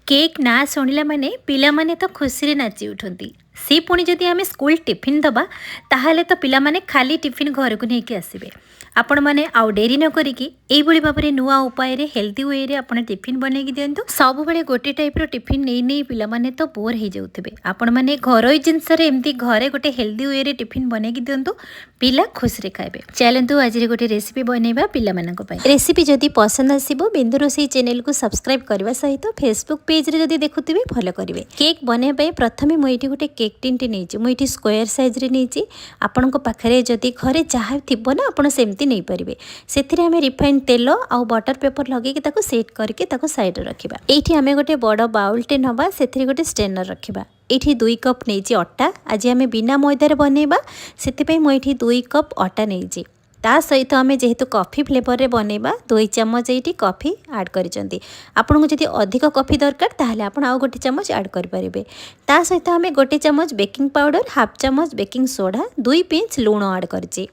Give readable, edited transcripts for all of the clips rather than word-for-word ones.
Cake ना शुणिला माने पिला माने तो खुशी रे नाची उठती सी पुणी जदि आम स्कूल टिफिन दबा ताहले तो पिला माने खाली टिफिन घर को लेकिन आसबे। आपण मैंने आउ डेरी न करिकी एभली भाव में नुआ उपाय हेल्दी वे रे आपण टिफिन बनैकी दिंतु। सब बेले गोटे टाइप रो टिफिन नहीं नहीं पिला माने तो बोर हो जाउथबे। आपण माने घरोई जिनस रे एमती घरे गोटे हेल्दी वे रे टिफिन बनैकी दिंतु, पिला खुश रे खाइबे। चलतु आज गोटे रेसिपी बनैबा पिला मानक पई। रेसिपी जदि पसंद आसीबो बिंदुरोसई चैनल को सब्सक्राइब करबा सहित फेसबुक पेज रे जदि देखुथिबे फॉलो करिवे। केक बनैबा पई प्रथमे मु एठी गोटे केक टिनटे नेछि, मु एठी स्क्वायर साइज रे नेछि। आपनको पाखरे जदि घरे चाहा थिबो ना आपण सेमती नहीं पारिबे। सेथिरे हमें रिफाइंड तेल आउ बटर पेपर लगे ताको सेट करके ताको साइड रे रखिबा। एठी हमें गोटे बड़ बाउल टे नबा, सेथिरे गोटे स्ट्रेनर रखिबा। एठी 2 कप नेछि अटा। आज हमें बिना मैदा रे बनैबा, सेति पई मु एठी 2 कप अटा नेछि। ता सहित आम जेहेतु कॉफी फ्लेवर रे बनैबा 2 चम्मच ये कॉफी ऐड करिसेंती। आपन को जदि अधिक कॉफी दरकार ताहले आपन आउ गोटे चम्मच ऐड करि परिबे। ता सहित आम गोटे चम्मच बेकिंग पाउडर, हाफ चम्मच बेकिंग सोडा, 2 पिंच लूण ऐड करछि।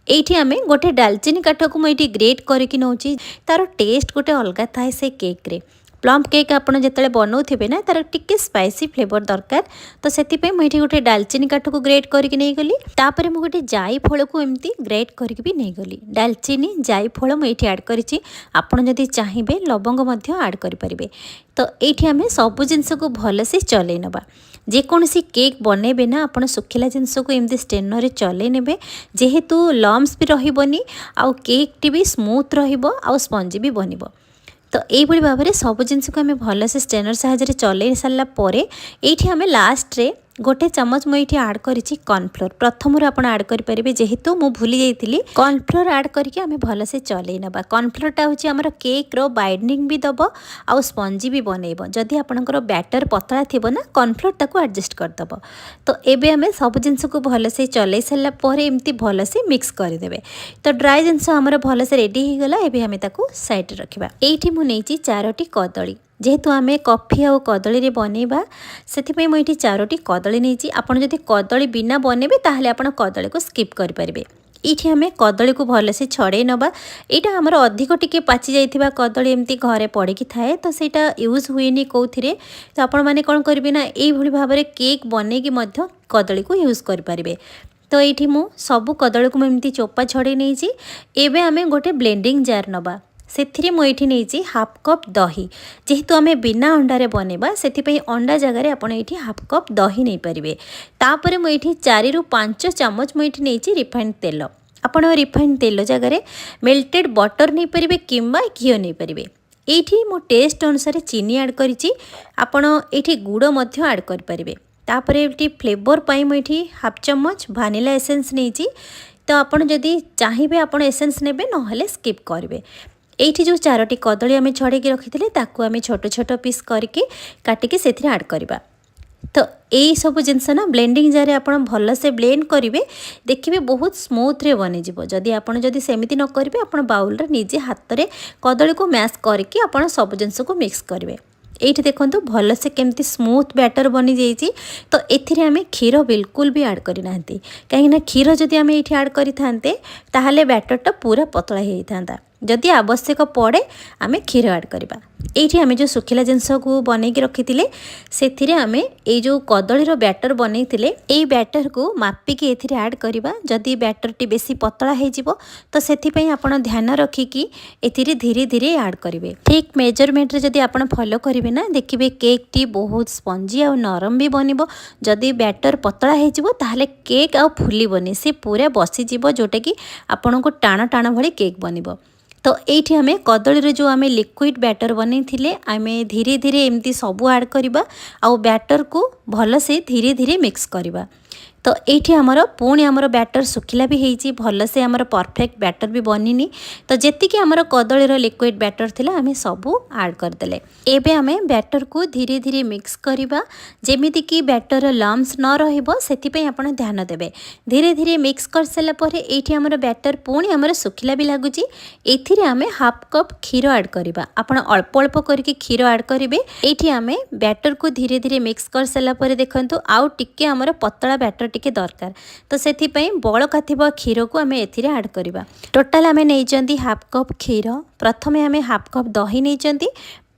एठी आमे गोटे डालचीनी काठ को मुझे ग्रेट करके नौची। तार टेस्ट गोटे अलग थाए से केक रे। प्लम केक आपड़ जिते बनाऊे ना तार टिके स्पाइसी फ्लेवर दरकार, तो से मुझे गोटे डालचीनी काठ को ग्रेट करके नहीं गली। तापर मुझे गोटे जाई फल को एमती ग्रेट करके भी नहीं गली। डालचीनी जाई फल मुझे ऐड करी। आपड़ जदि चाहिए लवंग ऐड करें। तो ये आम सबू जिनस को भलसे चल नवा। जेकोसी केक बनैबे ना आप सुखिला जिनस को एमती स्ट्रेनर चल ने, जेहेतु लम्स भी रही आउ केक टी भी स्मूथ रंजी भी बनब। तो यही भाव में सब जिनस को आम भलसे स्ट्रेनर साहाय्य चल सारापर ये आम लास्ट रे गोटे चम्मच मुझे ऐड करी कॉर्नफ्लोर। प्रथम आप ऐड करेंगे, जेहेतु मु भूली जाइली कॉर्नफ्लोर ऐड करके आम भलसे चल नवा। कॉर्नफ्लोरटा हूँ आमर केक रो बाइंडिंग भी दब आउ स्पंजी भी बनइब। जदि आपनकर बैटर पतला थी ना कॉर्नफ्लोर ताको एडजस्ट करदब। तो एबे आम सब जिनस को भलसे चल सारापर एमती भलसे मिक्स करदे। तो ड्राई जिनस आमर भलसे रेडी हो गला। एबे आम ताको साइड रखिबा। एठी मु नेछि 4टी कदली। जेहेतु आम कॉफी आउ कदली बनैबा से मुझे 4टी कदली नहीं। आपड़ जदि कदली बिना बनैबे ताहले आपन कदली को स्किप करें। ये आम कदली को भलसे छड़े नवा। यहाँ आमर अधिक टिके पाची जाइथिबा कदली एमती घरे पड़की थाए, तो सेटा यूज हुएनी कौथिरे। तो आपण माने कौन करेंगे ना ये भाव में केक बनैकी कदली को यूज करें। तो ये मु सबू कदली को एमती चोपा छड़े नहीं। एबे आम गोटे ब्लेंडिंग जार नवा। से मुझे नहीं हाफ कप दही। जेहेतु आम बिना अंडारे बनैबा से अंडा जगार आपड़ ये हाफ कप दही नहीं पारे। तापर मुझे 4 ରୁ 5 चम्मच मुझे नहीं रिफाइंड तेल। आपड़ रिफाइंड तेल जगार मेल्टेड बटर नहीं पारे कि घी नहीं पारे। ये मो टेस्ट अनुसार चीनी ऐड करी। आपड़ ये गुड़ ऐड करें। तापर ये फ्लेवर पाई मुझे हाफ चम्मच भानिला एसेंस नहीं। तो आपड़ जदि चाहिए आपड़ एसेंस ने ना स्किप करेंगे। ये जो 4टी कदली आम छड़े रखी आम छोट छोट पीस करके काटिकी से ऐड करवा। तो यही सब जिनस ना ब्लेंडिंग जार आप भलसे ब्लेंड करेंगे, देखिए बहुत स्मूथ रे बनी जीवो। जदि आप जदि सेमिति न करेंगे आप बाउल रे निजे हाथ में कदली को मैश करके आप सब जिनस को मिक्स करेंगे। ये देखो भलसे केमती स्मूथ बैटर बनी जाइए। तो एथिरे आमे क्षीर बिल्कुल भी ऐड करना, कहीं क्षीर जदि आमे एठी ऐड करि थांते ताहले बैटरटा पूरा पतला हो जाता। जदि आवश्यक पड़े आमे क्षीर ऐड करवा। ये आम जो सुखिला जिनस को बनैकी रखी से आम ये जो कदलीर बैटर बनई ये बैटर को मापिकी एथिरे ऐड करवा। जदि बैटर टी बेसी पतला हो तो से ध्यान रखिकी एथिरे धीरे धीरे ऐड करेंगे। ठीक मेजरमेंट रे जदि आपण फॉलो करेंगे ना देखिए केक टी बहुत स्पंजी और नरम भी बनब। जदि बैटर पतला हो ताहले केक आ फुलबनी, से पूरा बसीज जोटा कि आपन को टाण टाण भली केक बनब। तो ये आम कदली जो आम लिक्विड बैटर बनई आम धीरे धीरे एमती सबू ऐड करवा। आउ बैटर को भलसे धीरे धीरे मिक्स करवा। तो ये आमर पुणी आमर बैटर सुखिला भी होती भलसे आमर परफेक्ट बैटर भी बनिनी। तो जीक आमर कदलीर लिक्विड बैटर थिला आम सबू ऐड करदे। एबे आम बैटर को धीरे धीरे मिक्स करवा जेमिति कि बैटर लम्स न रहिबो, सेथिपई आपण ध्यान देबे। धीरे धीरे मिक्स कर सारा पर ये आमर बैटर पुणी आमर सुखिला भी लगुची। एथिरे आम हाफ कप क्षीर ऐड करवा। आपण अल्प अल्प करके क्षीर ऐड करेंगे। ये आम बैटर को धीरे धीरे मिक्स कर सारा पर देखंतु आउ टिके आमर पतला बैटर टिके दरकार। तो से बड़का थी क्षीर को आम एथिरे ऐड करवा। टोटाल आम नहीं हाफ कप क्षीर, प्रथमे आम हाफ कप दही नहीं,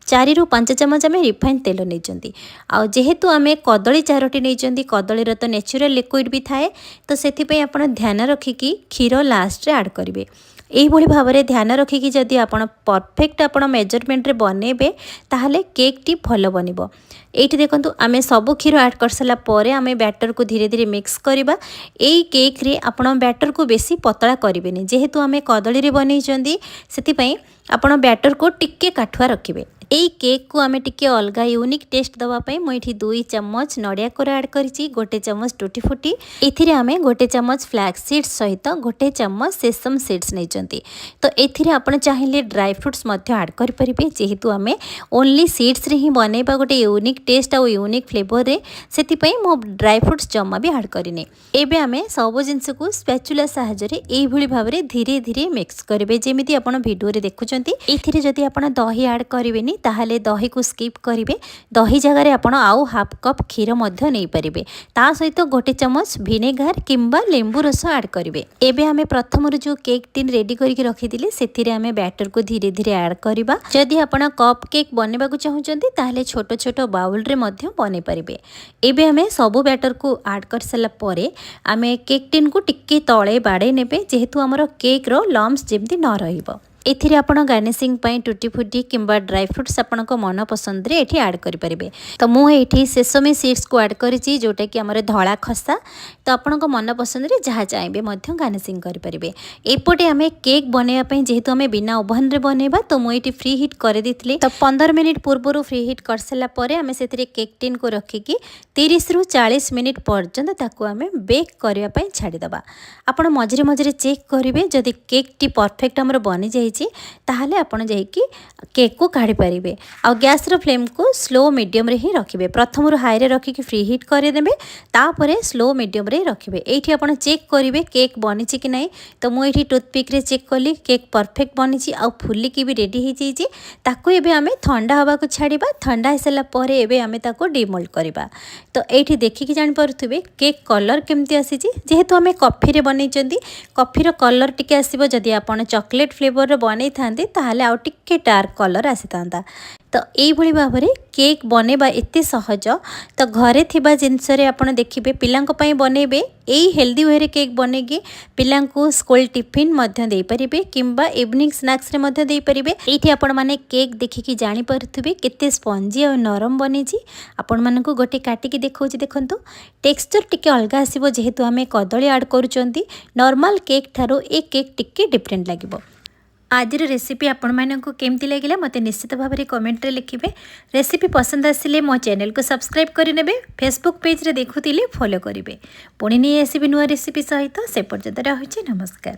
चारि रु 5 चमच आम रिफाइन तेल नहीं आउ जेहेतु आम कदली 4टी नहीं कदलीर तो नेचुरल लिक्विड भी थाए तो से आप ध्यान रखिकी क्षीर लास्ट रे ऐड करेंगे। यही भाव में ध्यान रखिकी जदि आप परफेक्ट आप मेजरमेंट रे बनइबे ताहले केक टी भल बनिबो। एठी देखंतु आमे सबु क्षीर ऐड कर सारा पर आमे बैटर को धीरे धीरे मिक्स करबा। एई केक रे आपण बैटर को बेसी पतला करिवेनी जेहेतु आमे कदली रे बनैचंदी सेति पई आपण बैटर को टिक्के काठुआ रखिबे। एई केक को आमे टिके अलगा यूनिक टेस्ट दवा पई मैं एठी 2 चम्मच नडिया कोर ऐड करिछि, 1 चम्मच टूटी फूटी, एथिरे आमे 1 चम्मच फ्लैक्स सीड्स सहित 1 चम्मच सेसम सीड्स नैचंती। तो एथिरे आपण चाहिले ड्राई फ्रूट्स मध्य ऐड करि परिबे जेहेतु आमे ओनली सीड्स रे ही बनेबा गोटे यूनिक टेस्ट और यूनिक फ्लेवर रे सेति पई मो ड्राई फ्रूट्स जम्मा भी ऐड करिने। एबे आमे सब जिंस को स्पैचुला सहायता रे एई भली भाव रे धीरे धीरे मिक्स करिवे जेमिति आपण वीडियो रे देखुचंती। एथिरे जदि आपण दही ऐड करिवेनी ताहले दही को स्किप करिवे। दही जगह रे आपण आउ हाफ कप क्षीर मध्य नै परिबे, ता सहित 1 चम्मच विनेगार किंबा लेंबू रस ऐड करिवे। एबे आमे प्रथम रो जो केक टिन रेडी करके रखिदिले सेथिरे आमे बैटर को धीरे धीरे ऐड करिबा। जदि आपण कप केक बनेबा को चाहुचंती ताहले छोट छोट बाउल रे मध्य बने परिबे। एबे आमे सबु बैटर को ऐड कर सला परे आमे केक टिन को टिके तळे बाडे नेबे जेहेतु हमर केक रो लम्स जेमती न रहिबो। एथिरे आपण गार्निशिंग पई टूटी फूटी किंबा ड्राई फ्रूट्स आपण को मन पसंद रे एठी ऐड करि परिबे। तो मु एठी सेसमी सीड्स को ऐड करिछि जोटा कि हमर धळा खसा। तो आपण को मन पसंद रे जहा चाइबे मध्य गार्निशिंग करि परिबे। एपटे आमे केक बनेबा पई जेहेतु आमे बिना ओवन रे बनेबा तो मु एठी फ्री हीट करे दिथले। तो 15 मिनिट पूर्वरु फ्री हीट कर सला परे आमे सेथिरे केक टिन को रखिकी 30 रु 40 मिनिट पर्यंत ताको आमे बेक करिया पई छाडी दबा। आपण मझरे मझरे चेक करिवे जदि केक टी परफेक्ट हमर बनि जाई ताहले आपण जाइकी केक को काढ़ी पारिबे। आ गैस रो फ्लेम को स्लो मीडियम रे ही रखिबे। प्रथम रो हाई रे रखिकी फ्री हीट करे देबे, तापरे स्लो मीडियम रे रखिबे। एठी आपण चेक करिवे केक बनिछि कि नै। तो मु एठी टूथपिक रे चेक कली केक परफेक्ट बनिछि आ फुल्ली की भी रेडी हे जाइछि। ताको एबे आमे ठंडा हवा को छाड़ीबा। ठंडा हेसला परे एबे आमे ताको डिमोल्ड करबा। तो एठी देखिकी जानि परथुबे केक कलर केमती आसीछि जेहेतु आमे कॉफी रे बनैचंदी। कॉफी रो कलर टिके आसीबो जदि आपण चॉकलेट फ्लेवर रो बनै थांते ताहले आउ टिके डार्क कलर आसी थांता। तो एई भली भाव रे केक बनेबा एते सहज। तो घरे थिबा जिंस रे आपण देखिबे पिलांको पई बनेबे। एई हेल्दी वे रे केक बनेगी पिलांको स्कूल टिफिन मध्य देई परिबे किंबा इवनिंग स्नैक्स रे मध्य देई परिबे। एठी आपण माने केक देखिकी जानि परथुबे केते स्पंजी और नरम बनिछि। आपण मानकु गोटे काटिकी देखौछि देखंतु टेक्सचर टिके अलगा आसीबो जेहेतु आमे कदली ऐड करूचंती। नॉर्मल केक थारो ए केक टिके डिफरेंट लागिबो। आज रेसिपी आपण मानकु केमती लागिला मते निश्चित भाव में कमेंट रे लिखिबे। रेसिपी पसंद आसिले मो चैनल को सब्सक्राइब करि नेबे। फेसबुक पेज रे देखुतिले फॉलो करिवे। पुणी नहीं आसीबे नुआ रेसिपी सहित। से पर्यंत रहुछि नमस्कार।